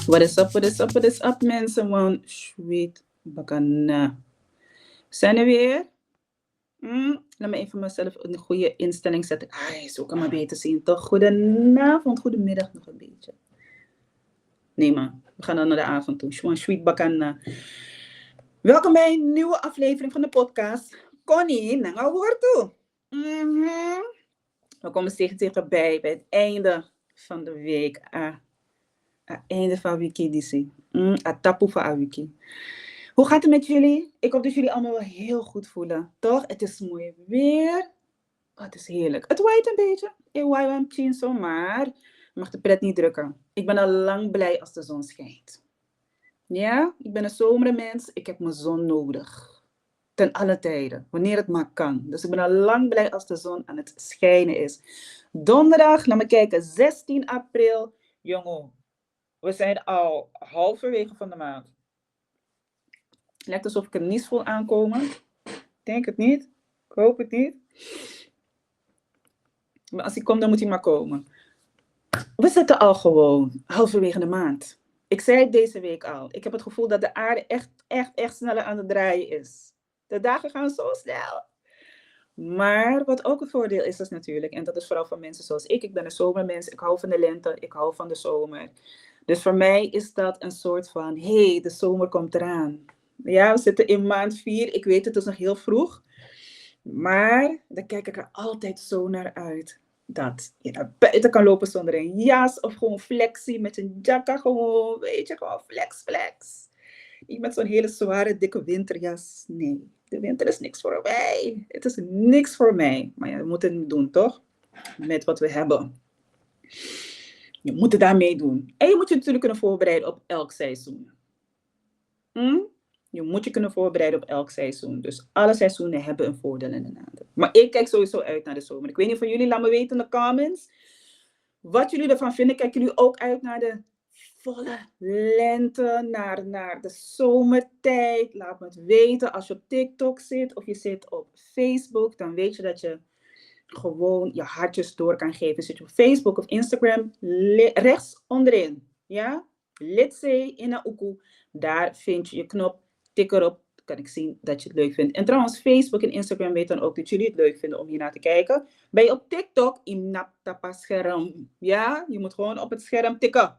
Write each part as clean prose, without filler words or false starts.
What is up, what is up, what is up mensen? Want sweet bakana. Zijn er weer? Laat me even mezelf in een goede instelling zetten. Zo kan me beter zien toch? Goedenavond, goedemiddag nog een beetje. Nee man, we gaan dan naar de avond toe. Gewoon sweet bakana. Welkom bij een nieuwe aflevering van de podcast. Connie, naar woord toe. We komen steeds dichterbij bij het einde van de week. Einde van wiki disi. Tapu van wiki. Hoe gaat het met jullie? Ik hoop dat jullie allemaal wel heel goed voelen. Toch? Het is mooi weer. Het is heerlijk. Het waait een beetje. Ik waai een chinso, maar je mag de pret niet drukken. Ik ben al lang blij als de zon schijnt. Ja, ik ben een zomermens. Ik heb mijn zon nodig. Ten alle tijden. Wanneer het maar kan. Dus ik ben al lang blij als de zon aan het schijnen is. Donderdag, laat me kijken. 16 april. Jongen, we zijn al halverwege van de maand. Lijkt alsof ik er niet voel aankomen. Ik denk het niet. Ik hoop het niet. Maar als hij komt, dan moet hij maar komen. We zitten al gewoon halverwege de maand. Ik zei het deze week al. Ik heb het gevoel dat de aarde echt sneller aan het draaien is. De dagen gaan zo snel. Maar wat ook een voordeel is natuurlijk. En dat is vooral voor mensen zoals ik. Ik ben een zomermens. Ik hou van de lente. Ik hou van de zomer. Dus voor mij is dat een soort van... Hey, de zomer komt eraan. Ja, we zitten in maand 4. Ik weet het is nog heel vroeg. Maar dan kijk ik er altijd zo naar uit. Dat je naar buiten kan lopen zonder een jas. Of gewoon flexie met een jacka. Gewoon, weet je, gewoon flex. Niet met zo'n hele zware, dikke winterjas. Nee, de winter is niks voor mij. Het is niks voor mij. Maar ja, we moeten het doen, toch? Met wat we hebben. Je moet het daarmee doen. En je moet je natuurlijk kunnen voorbereiden op elk seizoen. Je moet je kunnen voorbereiden op elk seizoen. Dus alle seizoenen hebben een voordeel en een nadeel. Maar ik kijk sowieso uit naar de zomer. Ik weet niet van jullie, laat me weten in de comments. Wat jullie ervan vinden. Kijken jullie ook uit naar de volle lente, naar de zomertijd? Laat me het weten. Als je op TikTok zit of je zit op Facebook, dan weet je dat je gewoon je hartjes door kan geven. Zit je op Facebook of Instagram, rechts onderin. Ja? Litsé in Nauku. Daar vind je je knop. Tik erop, kan ik zien dat je het leuk vindt. En trouwens, Facebook en Instagram weten dan ook dat jullie het leuk vinden om hier naar te kijken. Ben je op TikTok, inaptapa scherm. Ja, je moet gewoon op het scherm tikken.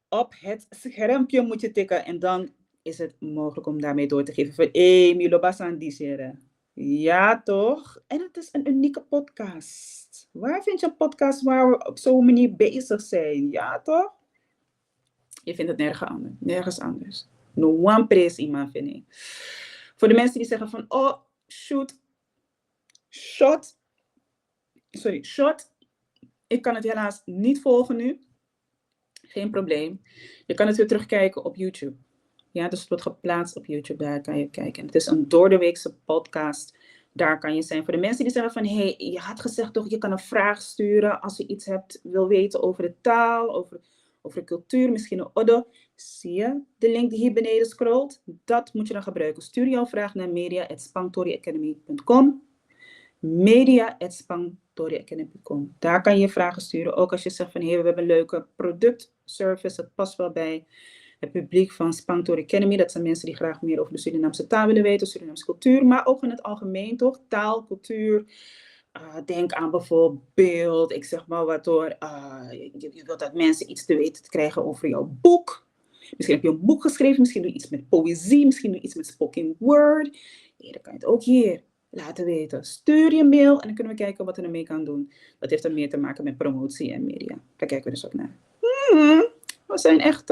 Op het schermpje moet je tikken. En dan is het mogelijk om daarmee door te geven. Van, Milo Basan Disere. Ja, toch? En het is een unieke podcast. Waar vind je een podcast waar we op zo'n manier bezig zijn? Ja, toch? Je vindt het nergens anders. No one praise iemand, vind ik. Voor de mensen die zeggen van, oh, shot. Ik kan het helaas niet volgen nu. Geen probleem. Je kan het weer terugkijken op YouTube. Ja, dus het wordt geplaatst op YouTube. Daar kan je kijken. En het is een doordeweekse podcast. Daar kan je zijn. Voor de mensen die zeggen van, hey, je had gezegd toch, je kan een vraag sturen als je iets wil weten over de taal, over de cultuur, misschien een oddo. Zie je de link die hier beneden scrolt? Dat moet je dan gebruiken. Stuur jouw vraag naar media@spangtoriacademy.com. media@spangtoriacademy.com. Daar kan je vragen sturen. Ook als je zegt van, hey, we hebben een leuke productservice. Dat past wel bij het publiek van Spangtori Academy. Dat zijn mensen die graag meer over de Surinaamse taal willen weten, Surinaamse cultuur, maar ook in het algemeen, toch? Taal, cultuur. Denk aan bijvoorbeeld, ik zeg maar wat hoor, je wilt dat mensen iets te weten te krijgen over jouw boek. Misschien heb je een boek geschreven, misschien doe je iets met poëzie, misschien doe je iets met spoken word. Ja, dan kan je het ook hier laten weten. Stuur je mail en dan kunnen we kijken wat we ermee kan doen. Dat heeft dan meer te maken met promotie en media. Daar kijken we dus ook naar. We zijn echt,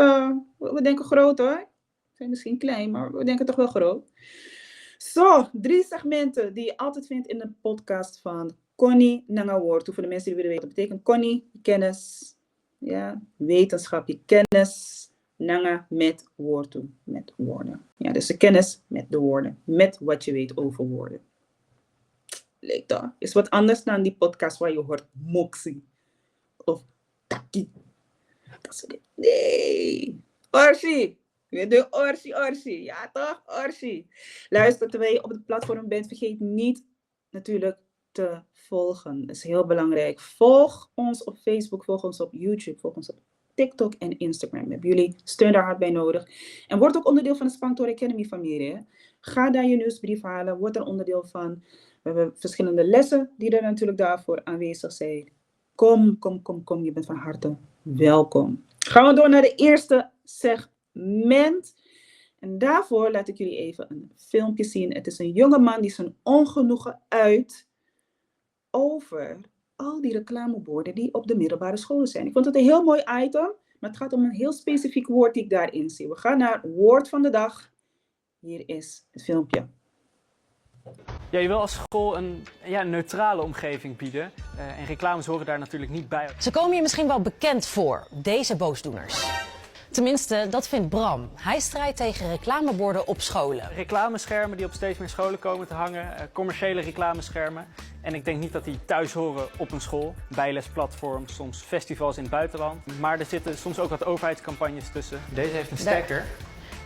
we denken groot hoor. We zijn misschien klein, maar we denken toch wel groot. Zo, 3 segmenten die je altijd vindt in de podcast van Connie Nangawoord. Voor de mensen die willen weten wat betekent Connie, kennis, ja, wetenschap, je kennis, Nanga met woord, met woorden. Ja, dus de kennis met de woorden, met wat je weet over woorden. Leuk toch? Is wat anders dan die podcast waar je hoort moxie of taki. Dat is het. Nee. Orsi. We doen Orsi. Ja toch? Orsi. Luister, terwijl je op het platform bent, vergeet niet natuurlijk te volgen. Dat is heel belangrijk. Volg ons op Facebook, volg ons op YouTube, volg ons op TikTok en Instagram. Hebben jullie steun daar hard bij nodig. En word ook onderdeel van de Spanktor Academy familie. Hè? Ga daar je nieuwsbrief halen. Word er onderdeel van. We hebben verschillende lessen die er natuurlijk daarvoor aanwezig zijn. Kom. Je bent van harte welkom. Gaan we door naar de eerste segment. En daarvoor laat ik jullie even een filmpje zien. Het is een jongeman die zijn ongenoegen uit over al die reclameborden die op de middelbare scholen zijn. Ik vond het een heel mooi item, maar het gaat om een heel specifiek woord die ik daarin zie. We gaan naar woord van de dag. Hier is het filmpje. Ja, je wil als school een neutrale omgeving bieden. En reclames horen daar natuurlijk niet bij. Ze komen je misschien wel bekend voor, deze boosdoeners. Tenminste, dat vindt Bram. Hij strijdt tegen reclameborden op scholen. Reclameschermen die op steeds meer scholen komen te hangen. Commerciële reclameschermen. En ik denk niet dat die thuis horen op een school. Bijlesplatforms, soms festivals in het buitenland. Maar er zitten soms ook wat overheidscampagnes tussen. Deze heeft een stekker.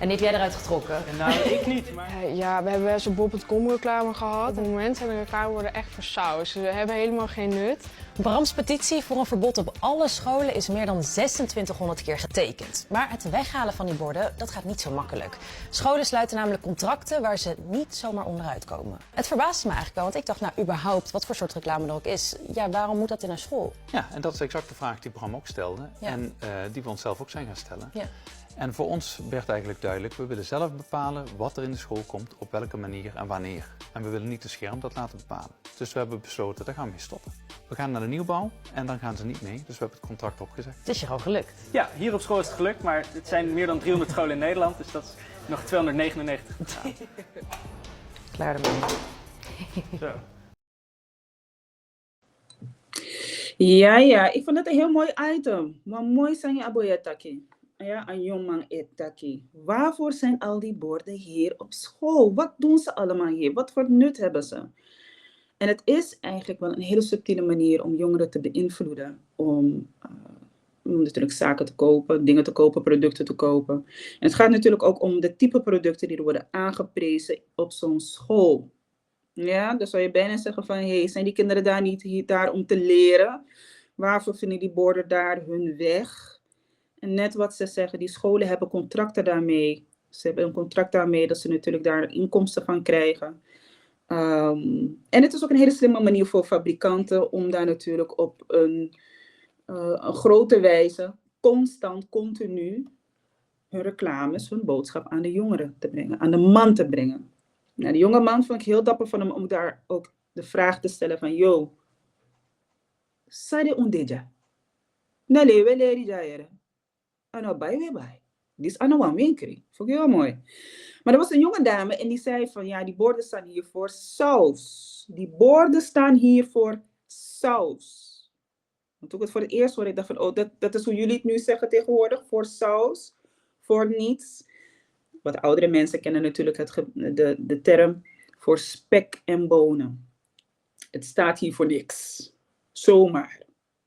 En die heb jij eruit getrokken? Nou, ik niet, maar... Ja, we hebben wel eens een bol.com reclame gehad. Op het moment zijn de reclameborden echt voor saus. Ze hebben helemaal geen nut. Brams petitie voor een verbod op alle scholen is meer dan 2600 keer getekend. Maar het weghalen van die borden, dat gaat niet zo makkelijk. Scholen sluiten namelijk contracten waar ze niet zomaar onderuit komen. Het verbaasde me eigenlijk wel, want ik dacht nou überhaupt wat voor soort reclame er ook is. Ja, waarom moet dat in een school? Ja, en dat is exact de vraag die Bram ook stelde. Ja. En die we onszelf ook zijn gaan stellen. Ja. En voor ons werd eigenlijk duidelijk, we willen zelf bepalen wat er in de school komt, op welke manier en wanneer. En we willen niet de scherm dat laten bepalen. Dus we hebben besloten, daar gaan we mee stoppen. We gaan naar de nieuwbouw en dan gaan ze niet mee, dus we hebben het contract opgezegd. Het is je gewoon gelukt. Ja, hier op school is het gelukt, maar het zijn meer dan 300 scholen in Nederland. Dus dat is nog 299 totaal. Klaar ermee. Zo. Ja, ik vond het een heel mooi item. Maar mooi zijn je aboyataki. Ja, een jongman etaki. Waarvoor zijn al die borden hier op school? Wat doen ze allemaal hier? Wat voor nut hebben ze? En het is eigenlijk wel een hele subtiele manier om jongeren te beïnvloeden. Om natuurlijk zaken te kopen, dingen te kopen, producten te kopen. En het gaat natuurlijk ook om de type producten die er worden aangeprezen op zo'n school. Ja, dan zou je bijna zeggen van, hey, zijn die kinderen daar niet daar om te leren? Waarvoor vinden die borden daar hun weg? En net wat ze zeggen, die scholen hebben contracten daarmee. Ze hebben een contract daarmee dat ze natuurlijk daar inkomsten van krijgen. En het is ook een hele slimme manier voor fabrikanten om daar natuurlijk op een grote wijze, constant, continu, hun reclames, hun boodschap aan de jongeren te brengen, aan de man te brengen. Nou, de jonge man vond ik heel dapper van hem om daar ook de vraag te stellen van, yo, sade undeja? Nale, we leri jayere. Ano bij weer bij. Die is aan een winkeri. Vond ik heel mooi. Maar er was een jonge dame en die zei van ja, die borden staan hier voor saus. Die borden staan hier voor saus. Want toen ik het voor het eerst hoorde, ik dacht van oh, dat is hoe jullie het nu zeggen tegenwoordig. Voor saus. Voor niets. Wat oudere mensen kennen natuurlijk de term voor spek en bonen. Het staat hier voor niks. Zomaar.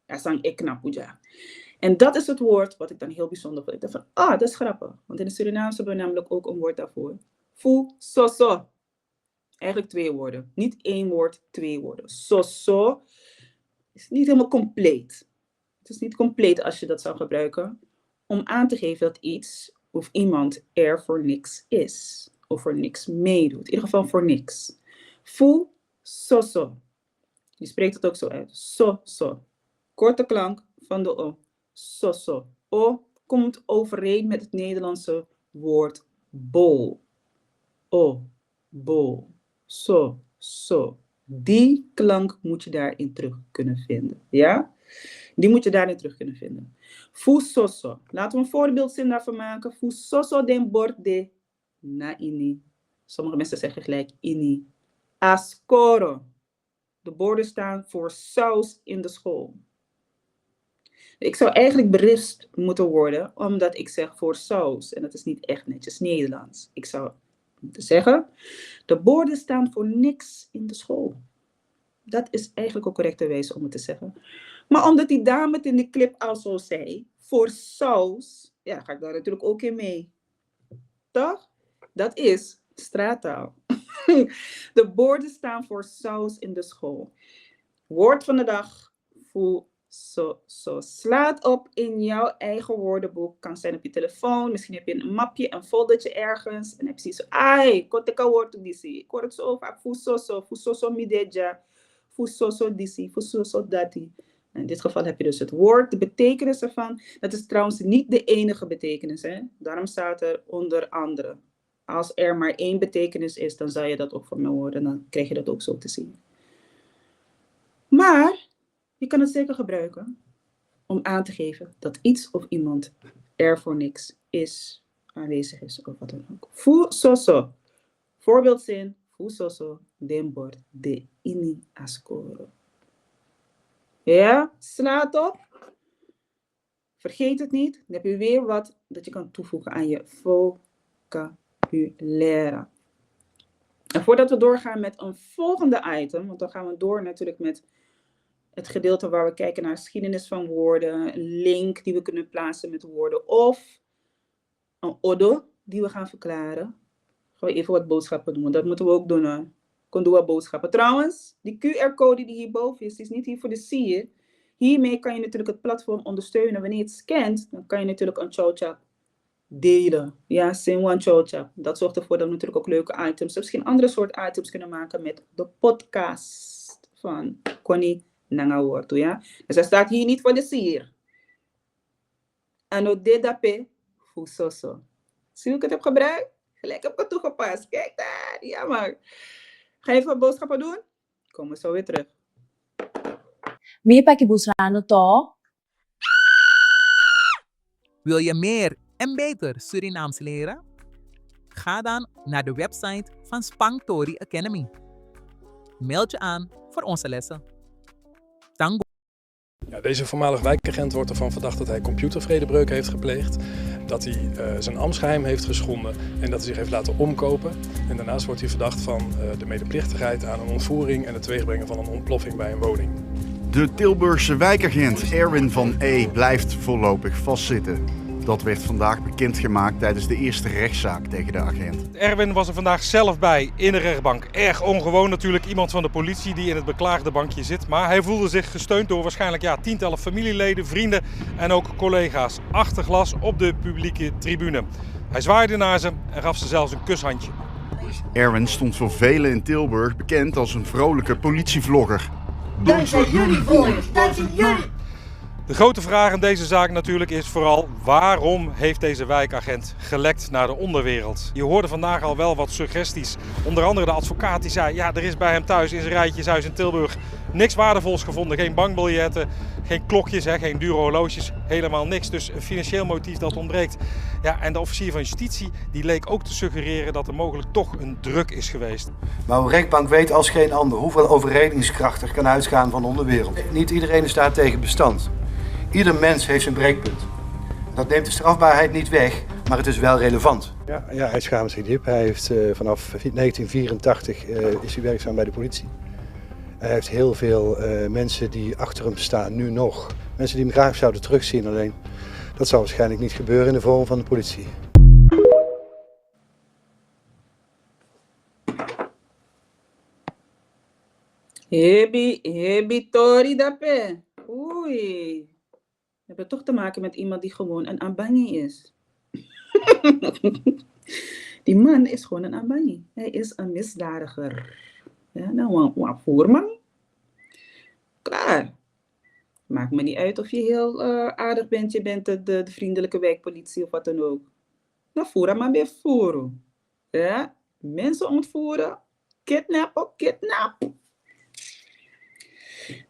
Ja, sang ik knapuja. En dat is het woord wat ik dan heel bijzonder vond. Ik dacht van, dat is grappig. Want in de Surinaamse hebben we namelijk ook een woord daarvoor. Fu, so, so. Eigenlijk 2 woorden. Niet 1 woord, 2 woorden. So, so is niet helemaal compleet. Het is niet compleet als je dat zou gebruiken. Om aan te geven dat iets of iemand er voor niks is. Of voor niks meedoet. In ieder geval voor niks. Fu, so, so. Je spreekt het ook zo uit. So, so. Korte klank van de O. So, so. O komt overeen met het Nederlandse woord bol. O, bol. So, so. Die klank moet je daarin terug kunnen vinden. Ja? Die moet je daarin terug kunnen vinden. Fu so, so. Laten we een voorbeeldzin daarvan maken. Fu so, so den bord de na ini. Sommige mensen zeggen gelijk ini. Ascoro. De borden staan voor saus in de school. Ik zou eigenlijk berispt moeten worden, omdat ik zeg voor saus. En dat is niet echt netjes Nederlands. Ik zou moeten zeggen, de borden staan voor niks in de school. Dat is eigenlijk een correcte wijze om het te zeggen. Maar omdat die dame het in de clip al zo zei, voor saus, ja, ga ik daar natuurlijk ook in mee. Toch? Dat is straattaal. De borden staan voor saus in de school. Woord van de dag, voor Zo. Slaat op in jouw eigen woordenboek. Kan zijn op je telefoon. Misschien heb je een mapje, een foldertje ergens. En heb je zo, ai, koteka woord disi. Ik hoor het zo vaak. Fusoso mideja. Fusoso disi. Fusoso dati. In dit geval heb je dus het woord, de betekenis ervan. Dat is trouwens niet de enige betekenis. Hè? Daarom staat er onder andere. Als er maar één betekenis is, dan zal je dat ook van me horen. Dan krijg je dat ook zo te zien. Maar je kan het zeker gebruiken om aan te geven dat iets of iemand er voor niks is, aanwezig is of wat dan ook. Fusoso. Voorbeeldzin. Fusoso dembor de ini ascoro. Ja, slaat op. Vergeet het niet. Dan heb je weer wat dat je kan toevoegen aan je vocabulaire. En voordat we doorgaan met een volgende item, want dan gaan we door natuurlijk met het gedeelte waar we kijken naar geschiedenis van woorden, een link die we kunnen plaatsen met woorden of een odo die we gaan verklaren. Gaan we even wat boodschappen doen, want dat moeten we ook doen. Hè. Kon doen wat boodschappen. Trouwens, die QR-code die hierboven is, die is niet hier voor de sier. Hiermee kan je natuurlijk het platform ondersteunen. Wanneer je het scant, dan kan je natuurlijk een chowchap delen. Ja, sing one chowchap. Dat zorgt ervoor dat we natuurlijk ook leuke items, misschien andere soort items kunnen maken met de podcast van Connie Nangawortu. Ja? Dus hij staat hier niet voor de sier. Ano de dape fusoso. Zie hoe ik het heb gebruikt? Gelijk heb ik het toegepast. Kijk daar. Ja, maar. Ga je even boodschappen doen? Komen we zo weer terug. Wie pak je busrano to? Wil je meer en beter Surinaams leren? Ga dan naar de website van Spangtori Academy. Meld je aan voor onze lessen. Tango. Ja, deze voormalig wijkagent wordt ervan verdacht dat hij computervredebreuk heeft gepleegd, dat hij zijn ambtsgeheim heeft geschonden en dat hij zich heeft laten omkopen. En daarnaast wordt hij verdacht van de medeplichtigheid aan een ontvoering en het teweegbrengen van een ontploffing bij een woning. De Tilburgse wijkagent Erwin van E. blijft voorlopig vastzitten. Dat werd vandaag bekendgemaakt tijdens de eerste rechtszaak tegen de agent. Erwin was er vandaag zelf bij in de rechtbank. Erg ongewoon natuurlijk, iemand van de politie die in het beklaagde bankje zit. Maar hij voelde zich gesteund door waarschijnlijk tientallen familieleden, vrienden en ook collega's. Achter glas op de publieke tribune. Hij zwaaide naar ze en gaf ze zelfs een kushandje. Erwin stond voor velen in Tilburg bekend als een vrolijke politievlogger. Dankzij jullie volgers, dankzij jullie! De grote vraag in deze zaak natuurlijk is vooral waarom heeft deze wijkagent gelekt naar de onderwereld? Je hoorde vandaag al wel wat suggesties. Onder andere de advocaat die zei, ja, er is bij hem thuis in zijn rijtjeshuis in Tilburg niks waardevols gevonden. Geen bankbiljetten, geen klokjes, geen dure horloges, helemaal niks. Dus een financieel motief dat ontbreekt. Ja, en de officier van justitie die leek ook te suggereren dat er mogelijk toch een druk is geweest. Maar een rechtbank weet als geen ander hoeveel overredingskracht er kan uitgaan van de onderwereld. Niet iedereen is daar tegen bestand. Ieder mens heeft zijn breekpunt. Dat neemt de strafbaarheid niet weg, maar het is wel relevant. Ja, hij schaamt zich diep. Hij heeft vanaf 1984 is hij werkzaam bij de politie. Hij heeft heel veel mensen die achter hem staan, nu nog. Mensen die hem graag zouden terugzien, alleen dat zal waarschijnlijk niet gebeuren in de vorm van de politie. Hebi tori dape. Oei. We hebben toch te maken met iemand die gewoon een abangi is. Die man is gewoon een abangi. Hij is een misdadiger. Ja, nou, een voerman. Klaar. Maakt me niet uit of je heel aardig bent. Je bent de vriendelijke wijkpolitie of wat dan ook. Nou, voeren maar weer voeren. Ja, mensen ontvoeren. Kidnappen, kidnappen.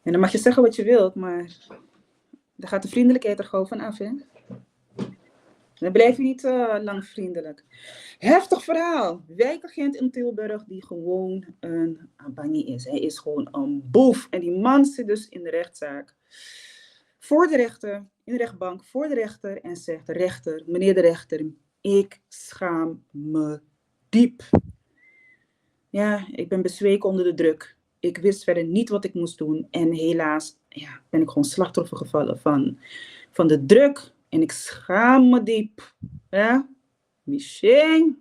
En dan mag je zeggen wat je wilt, maar dan gaat de vriendelijkheid er gewoon van af, hè? Dan blijf je niet lang vriendelijk. Heftig verhaal. Wijkagent in Tilburg die gewoon een abangi is. Hij is gewoon een boef. En die man zit dus in de rechtszaak. Voor de rechter, in de rechtbank, voor de rechter. En zegt, rechter, meneer de rechter, ik schaam me diep. Ja, ik ben bezweken onder de druk. Ik wist verder niet wat ik moest doen. En helaas ben ik gewoon slachtoffer gevallen van de druk. En ik schaam me diep. Ja? Micheng.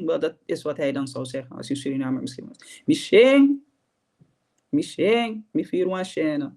Wel, dat is wat hij dan zou zeggen als hij Surinamer misschien was. Micheng. Mi firma chena.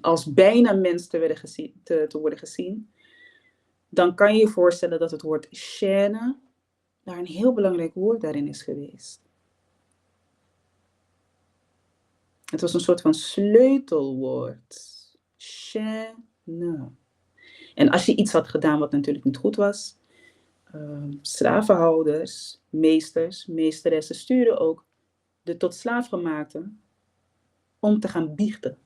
als bijna mens te worden gezien, dan kan je je voorstellen dat het woord chaîne daar een heel belangrijk woord daarin is geweest. Het was een soort van sleutelwoord. Chaîne. En als je iets had gedaan wat natuurlijk niet goed was, slavenhouders, meesters, meesteressen sturen ook de tot slaafgemaakten om te gaan biechten.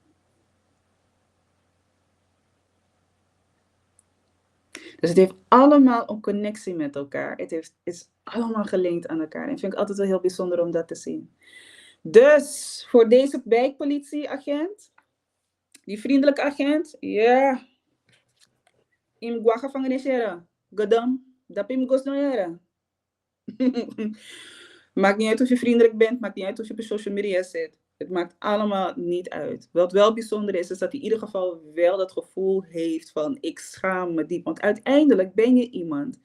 Dus het heeft allemaal een connectie met elkaar. Het is allemaal gelinkt aan elkaar. En vind ik altijd wel heel bijzonder om dat te zien. Dus voor deze wijkpolitieagent, die vriendelijke agent, ja, in gwa gevangenis jaren, gadam, dat pim gos no jaren. Maakt niet uit of je vriendelijk bent, maakt niet uit of je op social media zit. Het maakt allemaal niet uit. Wat wel bijzonder is dat hij in ieder geval wel dat gevoel heeft van ik schaam me diep. Want uiteindelijk ben je iemand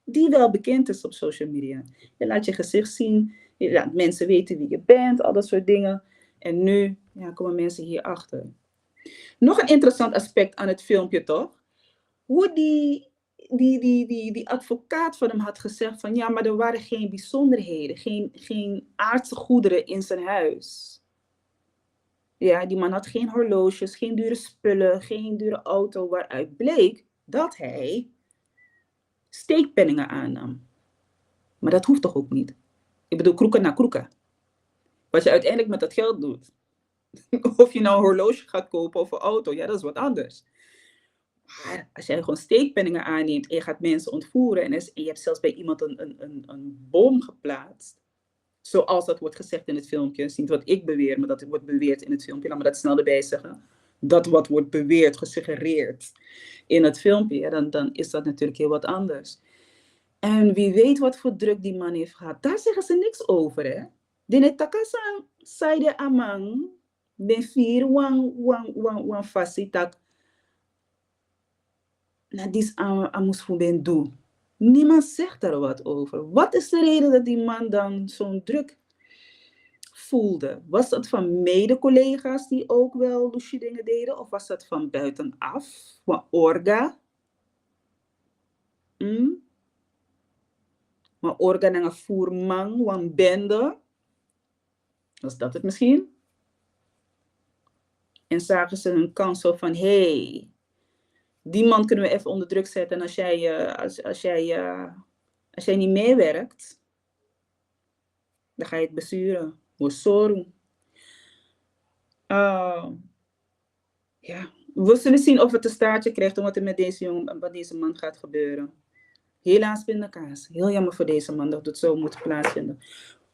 die wel bekend is op social media. Je laat je gezicht zien, je laat mensen weten wie je bent, al dat soort dingen. En nu komen mensen hierachter. Nog een interessant aspect aan het filmpje toch? Hoe die advocaat van hem had gezegd van ja, maar er waren geen bijzonderheden, geen aardse goederen in zijn huis. Ja, die man had geen horloges, geen dure spullen, geen dure auto, waaruit bleek dat hij steekpenningen aannam. Maar dat hoeft toch ook niet? Ik bedoel, kroeken na kroeken. Wat je uiteindelijk met dat geld doet. Of je nou een horloge gaat kopen of een auto, ja, dat is wat anders. Maar als jij gewoon steekpenningen aanneemt en je gaat mensen ontvoeren en je hebt zelfs bij iemand een bom geplaatst, zoals dat wordt gezegd in het filmpje, is niet wat ik beweer, maar dat het wordt beweerd in het filmpje, laat me dat snel erbij zeggen, dat wat wordt beweerd, gesuggereerd in het filmpje, ja, dan is dat natuurlijk heel wat anders. En wie weet wat voor druk die man heeft gehad, daar zeggen ze niks over, hè. Dine takasan saide amang, den vier wan fasitak, na dis amus fuben doen. Niemand zegt daar wat over. Wat is de reden dat die man dan zo'n druk voelde? Was dat van mede-collega's die ook wel lusje dingen deden? Of was dat van buitenaf? Van orga? Van orga en een voerman, van bende? Was dat het misschien? En zagen ze hun kans zo van, hey, die man kunnen we even onder druk zetten. En als jij niet meewerkt, dan ga je het besturen. Wosoru. Ja. We zullen zien of het een staartje krijgt om wat er met deze man gaat gebeuren. Helaas pindakaas. Heel jammer voor deze man dat het zo moet plaatsvinden.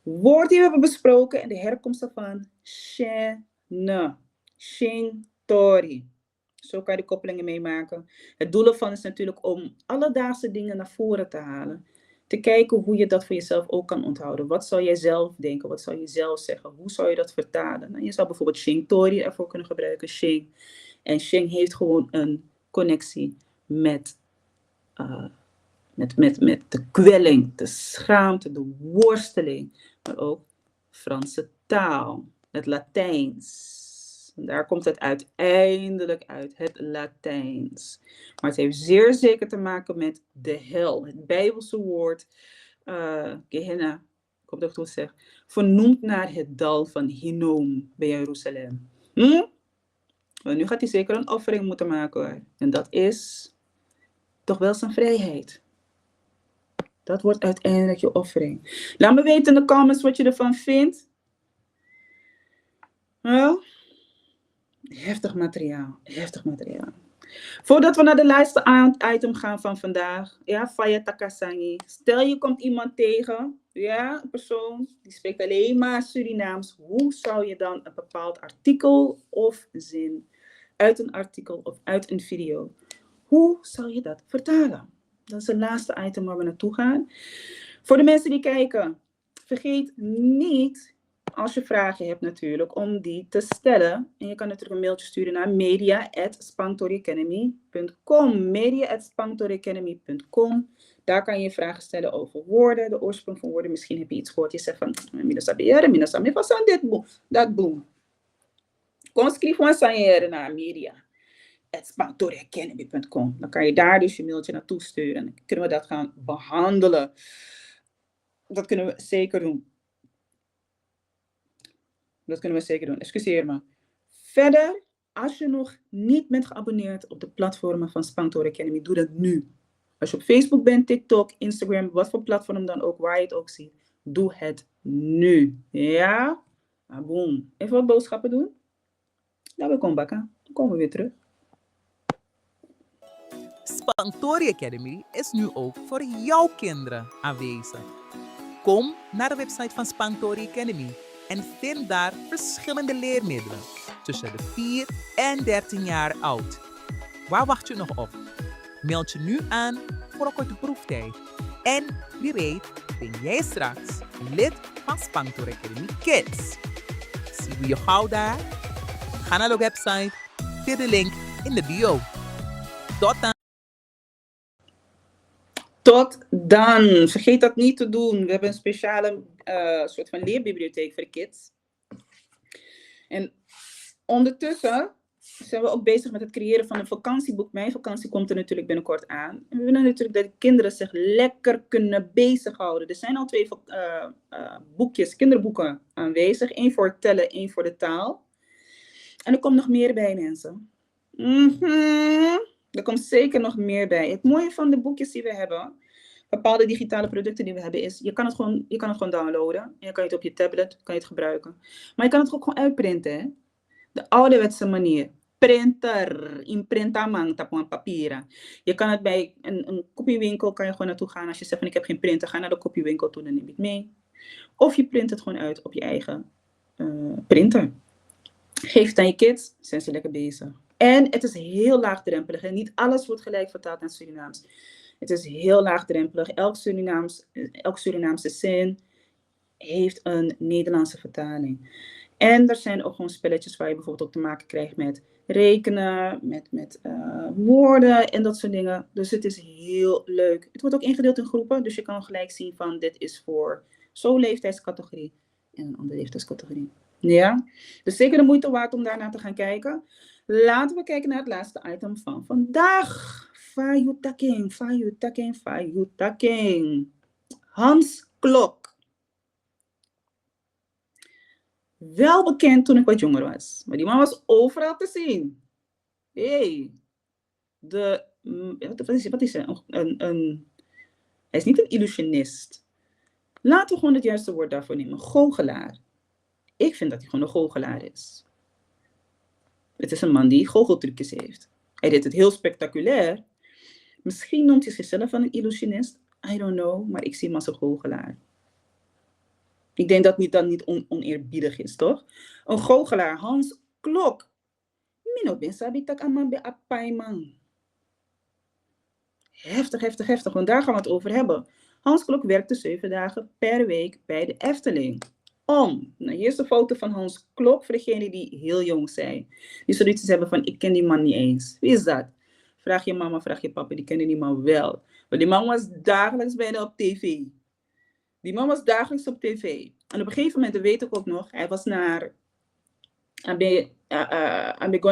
Woord die we hebben besproken en de herkomst daarvan. Chaîne. Shintori. Zo kan je de koppelingen meemaken. Het doel ervan is natuurlijk om alledaagse dingen naar voren te halen. Te kijken hoe je dat voor jezelf ook kan onthouden. Wat zou jij zelf denken? Wat zou je zelf zeggen? Hoe zou je dat vertalen? Nou, je zou bijvoorbeeld Shintori ervoor kunnen gebruiken. Shing. En Shing heeft gewoon een connectie met de kwelling, de schaamte, de worsteling. Maar ook Franse taal. Het Latijns. En daar komt het uiteindelijk uit, het Latijns. Maar het heeft zeer zeker te maken met de hel. Het Bijbelse woord, Gehenna, ik hoop dat ik het goed zeg, vernoemd naar het dal van Hinnom bij Jeruzalem. Maar nu gaat hij zeker een offering moeten maken, hoor. En dat is toch wel zijn vrijheid. Dat wordt uiteindelijk je offering. Laat me weten in de comments wat je ervan vindt. Well, heftig materiaal, heftig materiaal. Voordat we naar de laatste item gaan van vandaag. Ja, Faya Takasangi. Stel je komt iemand tegen. Ja, een persoon die spreekt alleen maar Surinaams. Hoe zou je dan een bepaald artikel of zin uit een artikel of uit een video. Hoe zou je dat vertalen? Dat is het laatste item waar we naartoe gaan. Voor de mensen die kijken. Vergeet niet, als je vragen hebt natuurlijk, om die te stellen. En je kan natuurlijk een mailtje sturen naar media@spangtoriacademy.com. media@spangtoriacademy.com. Daar kan je je vragen stellen over woorden, de oorsprong van woorden. Misschien heb je iets gehoord. Je zegt van, dat boom. Kom schrijven we aan naar media. @spangtoriacademy.com. Dan kan je daar dus je mailtje naartoe sturen. En dan kunnen we dat gaan behandelen. Dat kunnen we zeker doen. Excuseer me. Verder, als je nog niet bent geabonneerd op de platformen van Spangtori Academy, doe dat nu. Als je op Facebook bent, TikTok, Instagram, wat voor platform dan ook, waar je het ook ziet, doe het nu. Ja? Boom. Even wat boodschappen doen. Dan we komen bakken. Dan komen we weer terug. Spangtori Academy is nu ook voor jouw kinderen aanwezig. Kom naar de website van Spangtori Academy en vind daar verschillende leermiddelen tussen de 4 en 13 jaar oud. Waar wacht je nog op? Meld je nu aan voor een korte proeftijd. En wie weet ben jij straks lid van Spangtori Academy Kids. Zien we je gauw daar? Ga naar de website via de link in de bio. Tot dan! Tot dan. Vergeet dat niet te doen. We hebben een speciale soort van leerbibliotheek voor de kids. En ondertussen zijn we ook bezig met het creëren van een vakantieboek. Mijn vakantie komt er natuurlijk binnenkort aan. En we willen natuurlijk dat de kinderen zich lekker kunnen bezighouden. Er zijn al 2 boekjes, kinderboeken aanwezig. 1 voor het tellen, 1 voor de taal. En er komt nog meer bij, mensen. Er komt zeker nog meer bij. Het mooie van de boekjes die we hebben, bepaalde digitale producten die we hebben, is, je kan het gewoon downloaden. En je kan het op je tablet, kan je het gebruiken. Maar je kan het ook gewoon uitprinten, hè? De ouderwetse manier. Printer, imprintamang, tapuan papieren. Je kan het bij een kopiewinkel, kan je gewoon naartoe gaan. Als je zegt van ik heb geen printer, ga naar de kopiewinkel toe, dan neem je het mee. Of je print het gewoon uit op je eigen printer. Geef het aan je kids, zijn ze lekker bezig. En het is heel laagdrempelig. En niet alles wordt gelijk vertaald naar Surinaams. Het is heel laagdrempelig. Elk Surinaamse zin heeft een Nederlandse vertaling. En er zijn ook gewoon spelletjes waar je bijvoorbeeld ook te maken krijgt met rekenen, met woorden en dat soort dingen. Dus het is heel leuk. Het wordt ook ingedeeld in groepen. Dus je kan gelijk zien van dit is voor zo'n leeftijdscategorie en een andere leeftijdscategorie. Ja, dus zeker de moeite waard om daarnaar te gaan kijken. Laten we kijken naar het laatste item van vandaag. Fayutaking. Hans Klok. Wel bekend toen ik wat jonger was. Maar die man was overal te zien. Wat is hij? Hij is niet een illusionist. Laten we gewoon het juiste woord daarvoor nemen. Goochelaar. Ik vind dat hij gewoon een goochelaar is. Het is een man die goocheltrucjes heeft. Hij deed het heel spectaculair. Misschien noemt hij zichzelf een illusionist. I don't know. Maar ik zie hem als een goochelaar. Ik denk dat dat niet oneerbiedig is, toch? Een goochelaar, Hans Klok. Mino ben sabitak aman be apaiman. Heftig. Want daar gaan we het over hebben. Hans Klok werkte 7 dagen per week bij de Efteling. Nou, hier is de foto van Hans Klok voor degene die heel jong zijn. Die zoiets hebben van, ik ken die man niet eens. Wie is dat? Vraag je mama, vraag je papa, die kennen die man wel. Maar die man was dagelijks bijna op tv. En op een gegeven moment, dat weet ik ook nog, hij was naar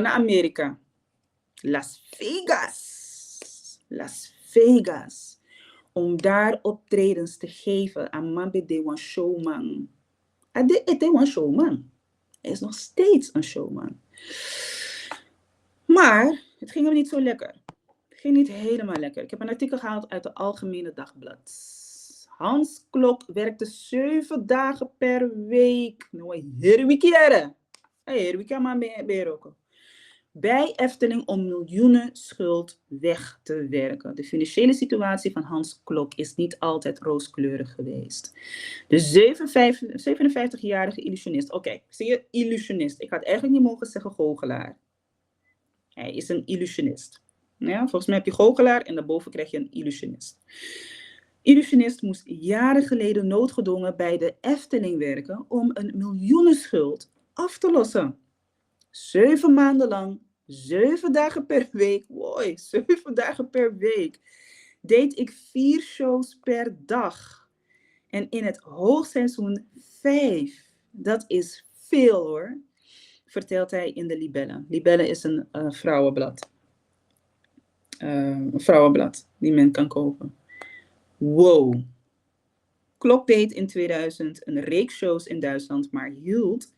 Amerika. Las Vegas. Om daar optredens te geven aan Mambe de Wan Showman. Hij is nog steeds een showman. Maar het ging hem niet zo lekker. Het ging niet helemaal lekker. Ik heb een artikel gehaald uit de Algemene Dagblad. Hans Klok werkte 7 dagen per week. Bij Efteling om miljoenen schuld weg te werken. De financiële situatie van Hans Klok is niet altijd rooskleurig geweest. De 57-jarige illusionist. Oké, zie je, illusionist. Ik had eigenlijk niet mogen zeggen goochelaar. Hij is een illusionist. Ja, volgens mij heb je goochelaar en daarboven krijg je een illusionist. Illusionist moest jaren geleden noodgedwongen bij de Efteling werken om een miljoenenschuld af te lossen. 7 maanden lang, 7 dagen per week, 7 dagen per week, deed ik 4 shows per dag. En in het hoogseizoen 5. Dat is veel hoor. vertelt hij in de Libelle. Libelle is een vrouwenblad. Een vrouwenblad die men kan kopen. Wow. Klok deed in 2000 een reeks shows in Duitsland, maar hield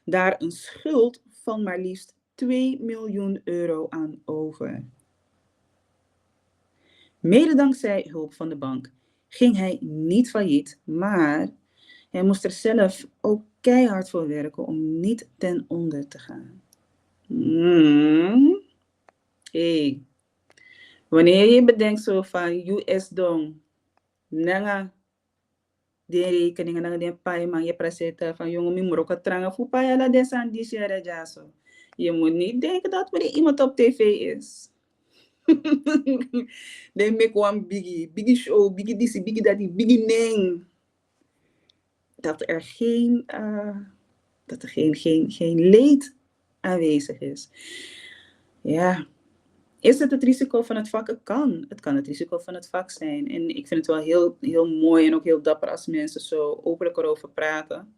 daar een schuld van maar liefst 2 miljoen euro aan over. Mede dankzij hulp van de bank ging hij niet failliet, maar hij moest er zelf ook keihard voor werken om niet ten onder te gaan. Hey. Wanneer je bedenkt zo van US-dong, nanga, de rekeningen, nanga de payman, je presenta van jongen, mi moro katranga, fu payala desan die share jaso. Je moet niet denken dat wanneer iemand op tv is. They make one biggie show, biggie this, biggie that, biggie name. Dat er geen leed aanwezig is. Ja. Is het risico van het vak? Het kan het risico van het vak zijn. En ik vind het wel heel, heel mooi en ook heel dapper als mensen zo openlijk erover praten.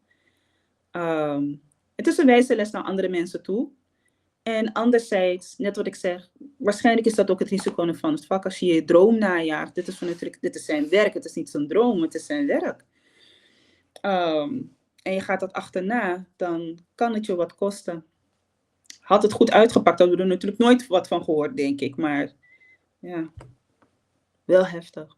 Het is een wijze les naar andere mensen toe. En anderzijds, net wat ik zeg, waarschijnlijk is dat ook het risico van het vak. Als je je droom najaagt, dit is zijn werk, het is niet zijn droom, het is zijn werk. En je gaat dat achterna, dan kan het je wat kosten. Had het goed uitgepakt, hadden we er natuurlijk nooit wat van gehoord, denk ik. Maar ja, wel heftig.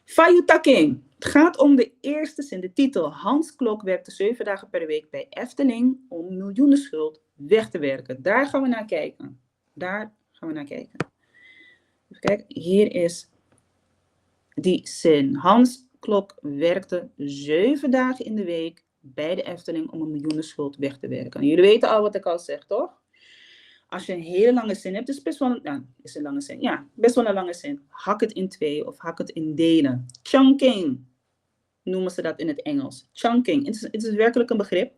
Fayutaking. Het gaat om de eerste zin, de titel. Hans Klok werkte 7 dagen per week bij Efteling om miljoenenschuld weg te werken. Daar gaan we naar kijken. Even kijken. Hier is die zin. Hans Klok werkte 7 dagen in de week bij de Efteling om een miljoenenschuld weg te werken. Jullie weten al wat ik al zeg, toch? Als je een hele lange zin hebt, is best wel een lange zin. Ja, best wel een lange zin. Hak het in 2 of hak het in delen. Chunking noemen ze dat in het Engels. Chunking. Het is werkelijk een begrip.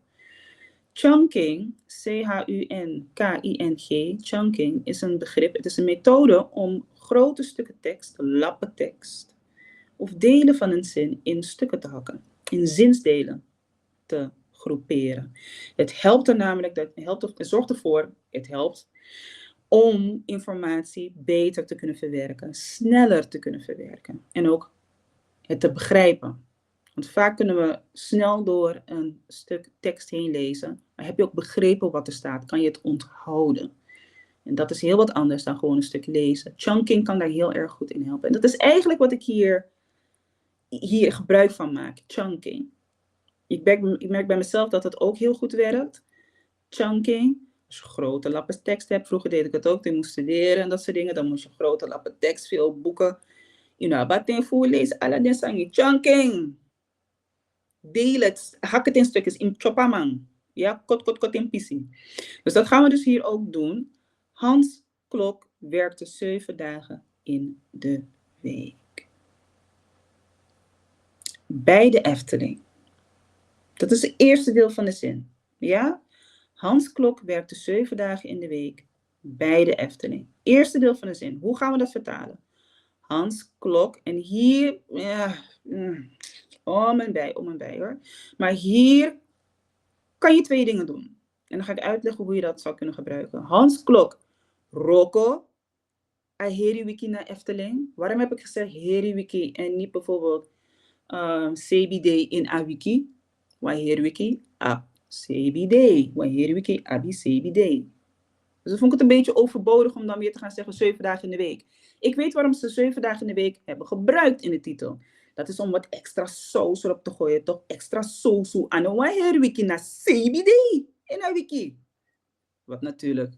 Chunking, C-H-U-N-K-I-N-G, chunking is een begrip. Het is een methode om grote stukken tekst, lappen tekst, of delen van een zin in stukken te hakken. In zinsdelen te groeperen. Het helpt er namelijk, het helpt om informatie beter te kunnen verwerken, sneller te kunnen verwerken en ook het te begrijpen. Want vaak kunnen we snel door een stuk tekst heen lezen, maar heb je ook begrepen wat er staat, kan je het onthouden. En dat is heel wat anders dan gewoon een stuk lezen. Chunking kan daar heel erg goed in helpen. En dat is eigenlijk wat ik hier gebruik van maak, chunking. Ik merk bij mezelf dat het ook heel goed werkt. Chunking. Als je grote lappen tekst hebt. Vroeger deed ik het ook. Toen moest studeren en dat soort dingen. Dan moest je grote lappen tekst, veel boeken. Baten voorlezen. Alle sangi. Chunking. Deel het. Hak het in stukjes. In chopaman. Ja, kot in pisi. Dus dat gaan we dus hier ook doen. Hans Klok werkte 7 dagen in de week. Bij de Efteling. Dat is het eerste deel van de zin. Ja? Hans Klok werkte 7 dagen in de week bij de Efteling. Eerste deel van de zin. Hoe gaan we dat vertalen? Hans Klok. En hier, om en bij hoor. Maar hier kan je 2 dingen doen. En dan ga ik uitleggen hoe je dat zou kunnen gebruiken. Hans Klok. Roko. Heriwiki naar Efteling. Waarom heb ik gezegd Heriwiki en niet bijvoorbeeld CBD in Awiki? Waheriwiki ab CBD. Waheriwiki abi CBD. Dus dan vond ik het een beetje overbodig om dan weer te gaan zeggen 7 dagen in de week. Ik weet waarom ze 7 dagen in de week hebben gebruikt in de titel. Dat is om wat extra saus erop te gooien. Toch extra saus aan een waheriwiki naar CBD in Awiki. Wat natuurlijk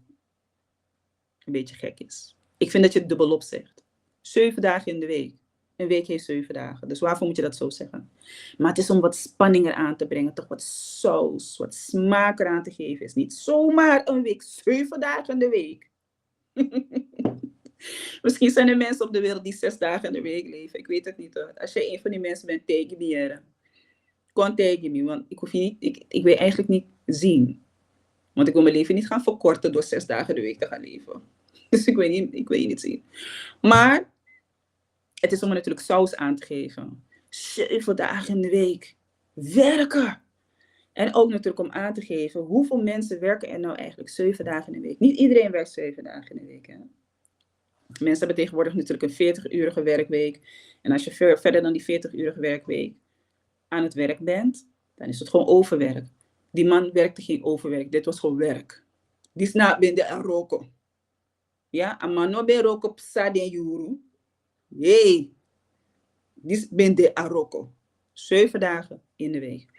een beetje gek is. Ik vind dat je het dubbelop zegt. 7 dagen in de week. Een week heeft 7 dagen. Dus waarvoor moet je dat zo zeggen? Maar het is om wat spanning eraan te brengen. Toch wat saus, wat smaak eraan te geven. Het is niet zomaar een week. 7 dagen in de week. Misschien zijn er mensen op de wereld die 6 dagen in de week leven. Ik weet het niet hoor. Als jij een van die mensen bent, tegen me. Kon tegen me. Want ik wil eigenlijk niet zien. Want ik wil mijn leven niet gaan verkorten door 6 dagen in de week te gaan leven. Dus ik wil je niet zien. Maar het is om er natuurlijk saus aan te geven. 7 dagen in de week. Werken. En ook natuurlijk om aan te geven, hoeveel mensen werken er nou eigenlijk 7 dagen in de week? Niet iedereen werkt 7 dagen in de week. Hè? Mensen hebben tegenwoordig natuurlijk een 40-urige werkweek. En als je verder dan die 40-urige werkweek aan het werk bent, dan is het gewoon overwerk. Die man werkte geen overwerk, dit was gewoon werk. Die snap ben de aroko. Ja, amano ben roko psa den juru. Hey, die ben de aroko. 7 dagen in de week.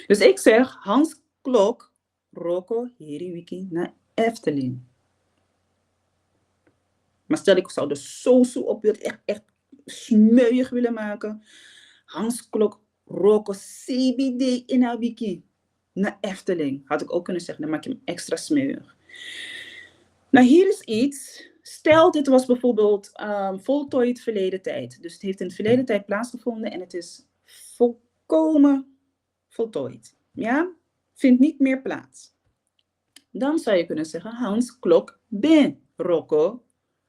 Dus ik zeg, Hans Klok, roko, heri wiki, naar Efteling. Maar stel ik zou de sosu op echt smeuig willen maken. Hans Klok, roko, CBD in haar wiki, naar Efteling. Had ik ook kunnen zeggen, dan maak je hem extra smeuig. Nou, hier is iets. Stel, dit was bijvoorbeeld voltooid verleden tijd. Dus het heeft in het verleden tijd plaatsgevonden en het is volkomen voltooid. Ja? Vindt niet meer plaats. Dan zou je kunnen zeggen, Hans Klok ben roko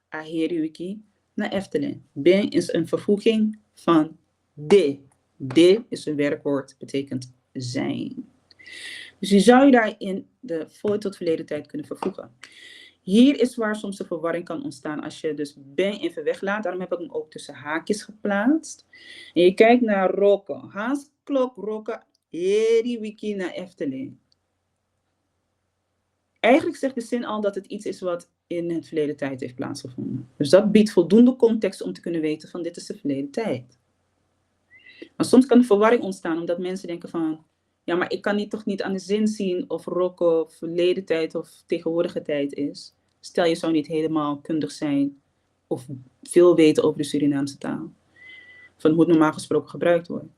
aheri wiki naar Efteling. Ben is een vervoeging van de. De is een werkwoord, betekent zijn. Dus je zou je daar in de voltooid verleden tijd kunnen vervoegen. Hier is waar soms de verwarring kan ontstaan als je dus ben even weglaat. Daarom heb ik hem ook tussen haakjes geplaatst. En je kijkt naar roko. Hans Klok roko heri wiki naar Efteling. Eigenlijk zegt de zin al dat het iets is wat in het verleden tijd heeft plaatsgevonden. Dus dat biedt voldoende context om te kunnen weten van dit is de verleden tijd. Maar soms kan de verwarring ontstaan omdat mensen denken van, ja, maar ik kan toch niet aan de zin zien of roko verleden tijd of tegenwoordige tijd is. Stel je zou niet helemaal kundig zijn of veel weten over de Surinaamse taal. Van hoe het normaal gesproken gebruikt wordt.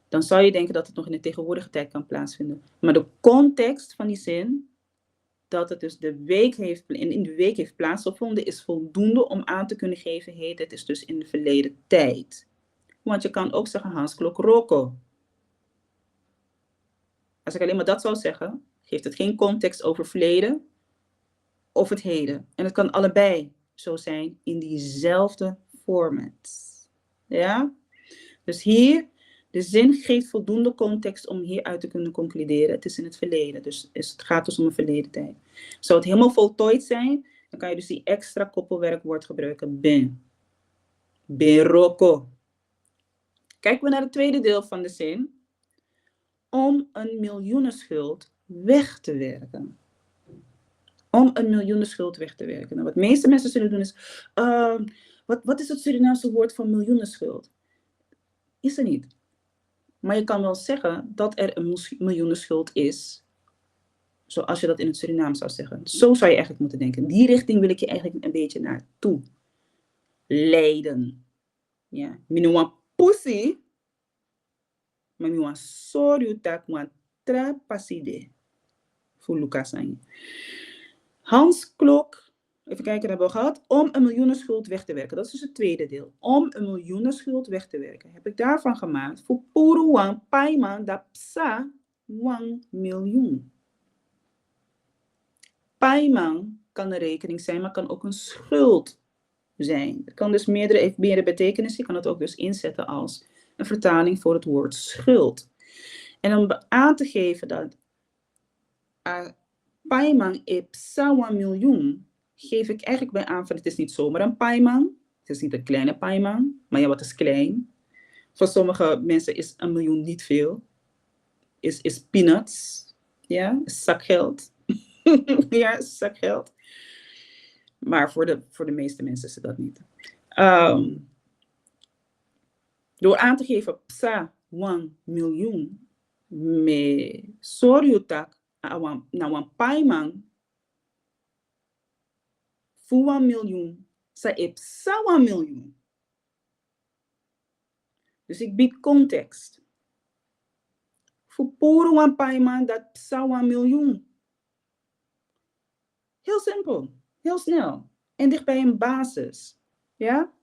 Dan zou je denken dat het nog in de tegenwoordige tijd kan plaatsvinden. Maar de context van die zin, dat het dus in de week heeft plaatsgevonden, is voldoende om aan te kunnen geven, hey, dit is dus in de verleden tijd. Want je kan ook zeggen Hans Klok roko. Als ik alleen maar dat zou zeggen, geeft het geen context over verleden of het heden. En het kan allebei zo zijn in diezelfde format. Ja? Dus hier, de zin geeft voldoende context om hieruit te kunnen concluderen. Het is in het verleden, dus het gaat dus om een verleden tijd. Zou het helemaal voltooid zijn, dan kan je dus die extra koppelwerkwoord gebruiken. Ben. Ben roko. Kijken we naar het tweede deel van de zin. Om een miljoenenschuld weg te werken. Om een miljoenenschuld weg te werken. Nou, wat de meeste mensen zullen doen is, wat is het Surinaamse woord voor miljoenenschuld? Is er niet. Maar je kan wel zeggen dat er een miljoenenschuld is. Zoals je dat in het Surinaams zou zeggen. Zo zou je eigenlijk moeten denken. Die richting wil ik je eigenlijk een beetje naartoe leiden. Ja. Minuwa pussy. Maar minuwa sorry tak wan trapaside. Voor Lucas aan. Hans Klok. Even kijken, hebben we gehad. Om een miljoenenschuld weg te werken. Dat is dus het tweede deel. Om een miljoenenschuld weg te werken. Heb ik daarvan gemaakt. Voor puro wan paiman da psa wan miljoen. Paiman kan een rekening zijn, maar kan ook een schuld zijn. Het kan dus meerdere betekenissen. Je kan het ook dus inzetten als een vertaling voor het woord schuld. En om aan te geven dat paiman e psa wan miljoen, geef ik eigenlijk bij aan van het is niet zomaar een paiman. Het is niet een kleine paiman, maar ja, wat is klein? Voor sommige mensen is 1 miljoen niet veel. Is peanuts. Ja, is zakgeld. Ja, is zakgeld. Maar voor de meeste mensen is het dat niet. Door aan te geven psa 1 miljoen me sorryutak na wan paiman voor 1 miljoen, sa psa 1 miljoen. Dus ik bied context. Voor puro wan paiman dat psa 1 miljoen. Heel simpel, heel snel en dicht bij een basis. Ja?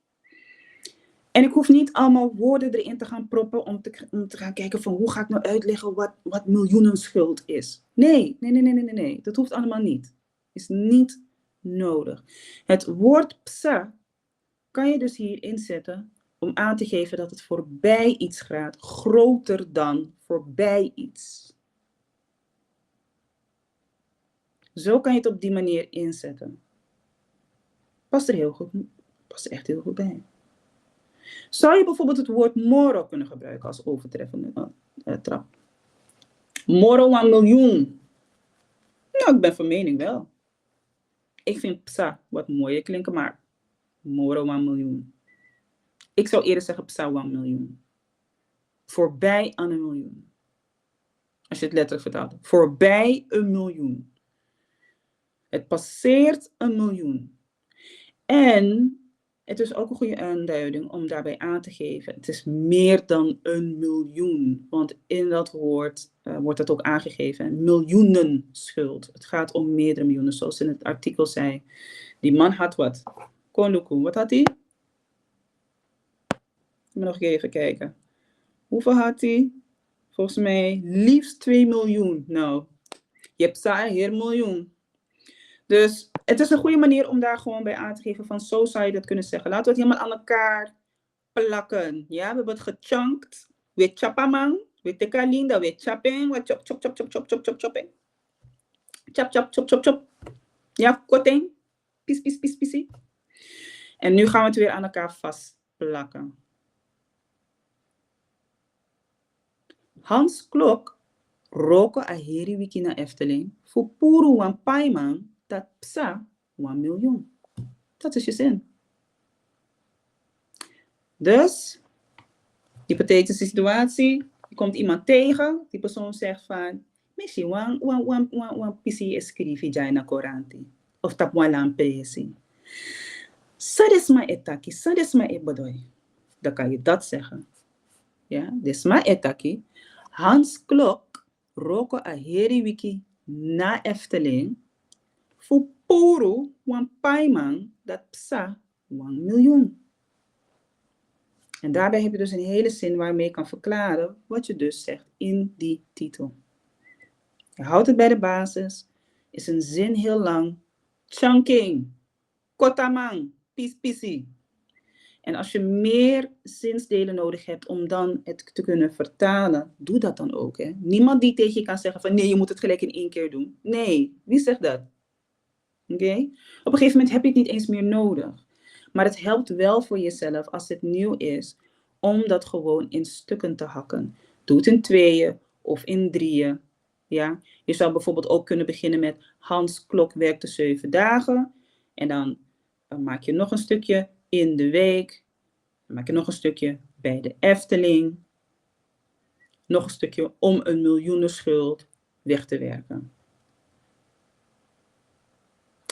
En ik hoef niet allemaal woorden erin te gaan proppen om te gaan kijken van hoe ga ik nou uitleggen wat miljoenenschuld is. Nee. Dat hoeft allemaal niet. Is niet nodig. Het woord psa kan je dus hier inzetten om aan te geven dat het voorbij iets gaat. Groter dan voorbij iets. Zo kan je het op die manier inzetten. Past er echt heel goed bij. Zou je bijvoorbeeld het woord moro kunnen gebruiken als overtreffende trap? Moro 1 miljoen. Nou, ik ben van mening wel. Ik vind psa wat mooier klinken, maar moro 1 miljoen. Ik zou eerder zeggen psa 1 miljoen. Voorbij aan 1 miljoen. Als je het letterlijk vertaalt. Voorbij 1 miljoen. Het passeert 1 miljoen. En het is ook een goede aanduiding om daarbij aan te geven. Het is meer dan 1 miljoen. Want in dat woord wordt dat ook aangegeven. Miljoenen schuld. Het gaat om meerdere miljoenen. Zoals in het artikel zei. Die man had wat? Konluku, wat had hij? Ik moet nog even kijken. Hoeveel had hij? Volgens mij liefst 2 miljoen. Nou, je hebt saai hier miljoen. Dus het is een goede manier om daar gewoon bij aan te geven van zo zou je dat kunnen zeggen. Laten we het helemaal aan elkaar plakken. Ja, we hebben het gechunkt. We chapamang, we tekalinda, we chapping, we chop, chop, chop, chop, chop, chop, chop, chopping. Chop, chop, chop, chop, chop. Ja, korting. Pies, pies, pies, piesie. En nu gaan we het weer aan elkaar vastplakken. Hans Klok roko aheri wiki na Efteling voor puru wan paiman dat psa 1 miljoen. Dat is je zin. Dus, hypothetische situatie. Je komt iemand tegen. Die persoon zegt van, misschien wan pisi escrivi jai na koranti. Of tap wan lampesi. Sadesma etaki, sadesma ebodoy. Dan kan je dat zeggen. Ja, desma etaki. Hans Klok roko aheri wiki na Efteling voor poro wan paiman dat psa 1 miljoen. En daarbij heb je dus een hele zin waarmee je kan verklaren wat je dus zegt in die titel. Je houdt het bij de basis. Is een zin heel lang. Chunking. Kotamang. Pisi. En als je meer zinsdelen nodig hebt om dan het te kunnen vertalen, doe dat dan ook. Hè? Niemand die tegen je kan zeggen van nee, je moet het gelijk in 1 keer doen. Nee, wie zegt dat? Oké? Op een gegeven moment heb je het niet eens meer nodig. Maar het helpt wel voor jezelf als het nieuw is, om dat gewoon in stukken te hakken. Doe het in 2 of in 3. Ja? Je zou bijvoorbeeld ook kunnen beginnen met Hans Klok werkte 7 dagen. En dan maak je nog een stukje in de week. Dan maak je nog een stukje bij de Efteling. Nog een stukje om 1 miljoenenschuld weg te werken.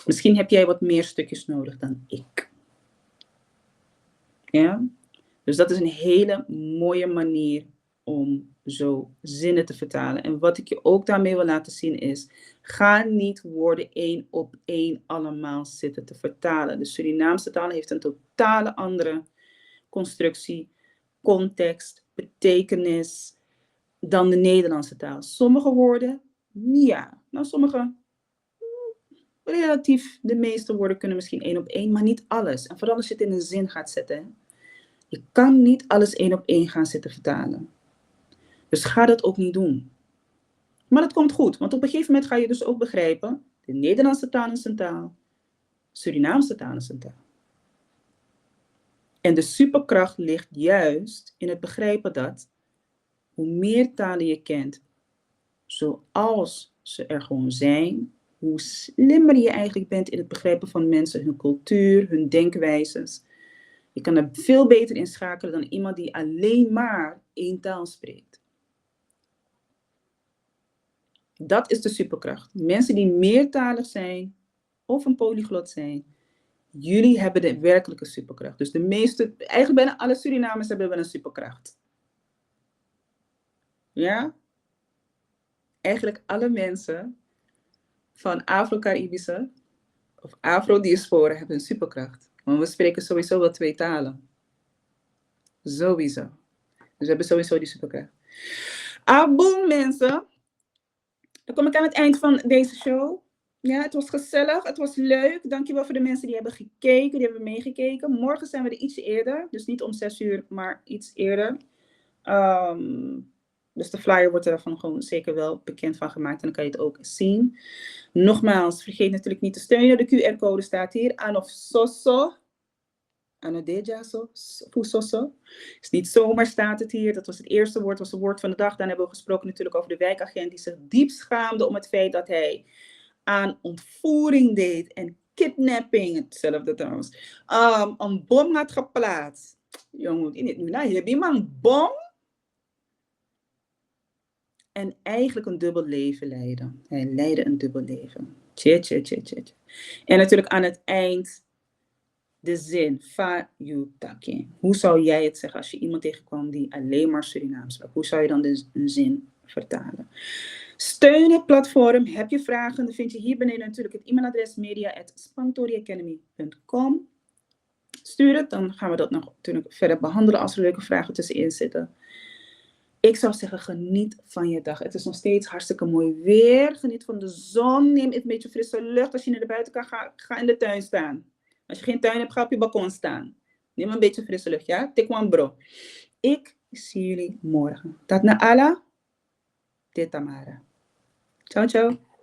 Misschien heb jij wat meer stukjes nodig dan ik. Ja? Dus dat is een hele mooie manier om zo zinnen te vertalen. En wat ik je ook daarmee wil laten zien is, ga niet woorden 1 op 1 allemaal zitten te vertalen. De Surinaamse taal heeft een totale andere constructie, context, betekenis dan de Nederlandse taal. Sommige woorden, ja. Nou, sommige, relatief, de meeste woorden kunnen misschien 1 op 1, maar niet alles. En vooral als je het in een zin gaat zetten. Hè. Je kan niet alles 1 op 1 gaan zitten vertalen. Dus ga dat ook niet doen. Maar dat komt goed, want op een gegeven moment ga je dus ook begrijpen, de Nederlandse taal is een taal, Surinaamse taal is een taal. En de superkracht ligt juist in het begrijpen dat, hoe meer talen je kent, zoals ze er gewoon zijn, hoe slimmer je eigenlijk bent in het begrijpen van mensen, hun cultuur, hun denkwijzes. Je kan er veel beter in schakelen dan iemand die alleen maar 1 taal spreekt. Dat is de superkracht. Mensen die meertalig zijn of een polyglot zijn, jullie hebben de werkelijke superkracht. Dus de meeste, eigenlijk bijna alle Surinamers hebben wel een superkracht. Ja? Eigenlijk alle mensen van Afro-Caribische of Afro-diaspora hebben een superkracht. Want we spreken sowieso wel 2 talen. Sowieso. Dus we hebben sowieso die superkracht. Aboom mensen. Dan kom ik aan het eind van deze show. Ja, het was gezellig, het was leuk. Dankjewel voor de mensen die hebben gekeken, die hebben meegekeken. Morgen zijn we er iets eerder. Dus niet om 6 uur, maar iets eerder. Dus de flyer wordt er van gewoon zeker wel bekend van gemaakt. En dan kan je het ook zien. Nogmaals, vergeet natuurlijk niet te steunen. De QR-code staat hier. Anof Soso. Anodeja Soso. Is niet zomaar staat het hier. Dat was het eerste woord, was het woord van de dag. Dan hebben we gesproken natuurlijk over de wijkagent die zich diep schaamde om het feit dat hij aan ontvoering deed en kidnapping, hetzelfde trouwens, een bom had geplaatst. Jongen, in het nu heb je maar een bom. En eigenlijk een dubbel leven leiden. Hij leidde een dubbel leven. En natuurlijk aan het eind de zin. Fayutake. Hoe zou jij het zeggen als je iemand tegenkwam die alleen maar Surinaams sprak? Hoe zou je dan de zin vertalen? Steun het platform. Heb je vragen? Dan vind je hier beneden natuurlijk het e-mailadres media@spangtoriacademy.com. Stuur het, dan gaan we dat nog natuurlijk verder behandelen als er leuke vragen tussenin zitten. Ik zou zeggen, geniet van je dag. Het is nog steeds hartstikke mooi weer. Geniet van de zon. Neem een beetje frisse lucht. Als je naar buiten kan, ga in de tuin staan. Als je geen tuin hebt, ga op je balkon staan. Neem een beetje frisse lucht, ja? Tekwan bro. Ik zie jullie morgen. Dat na Allah. Dit Tamara. Ciao, ciao.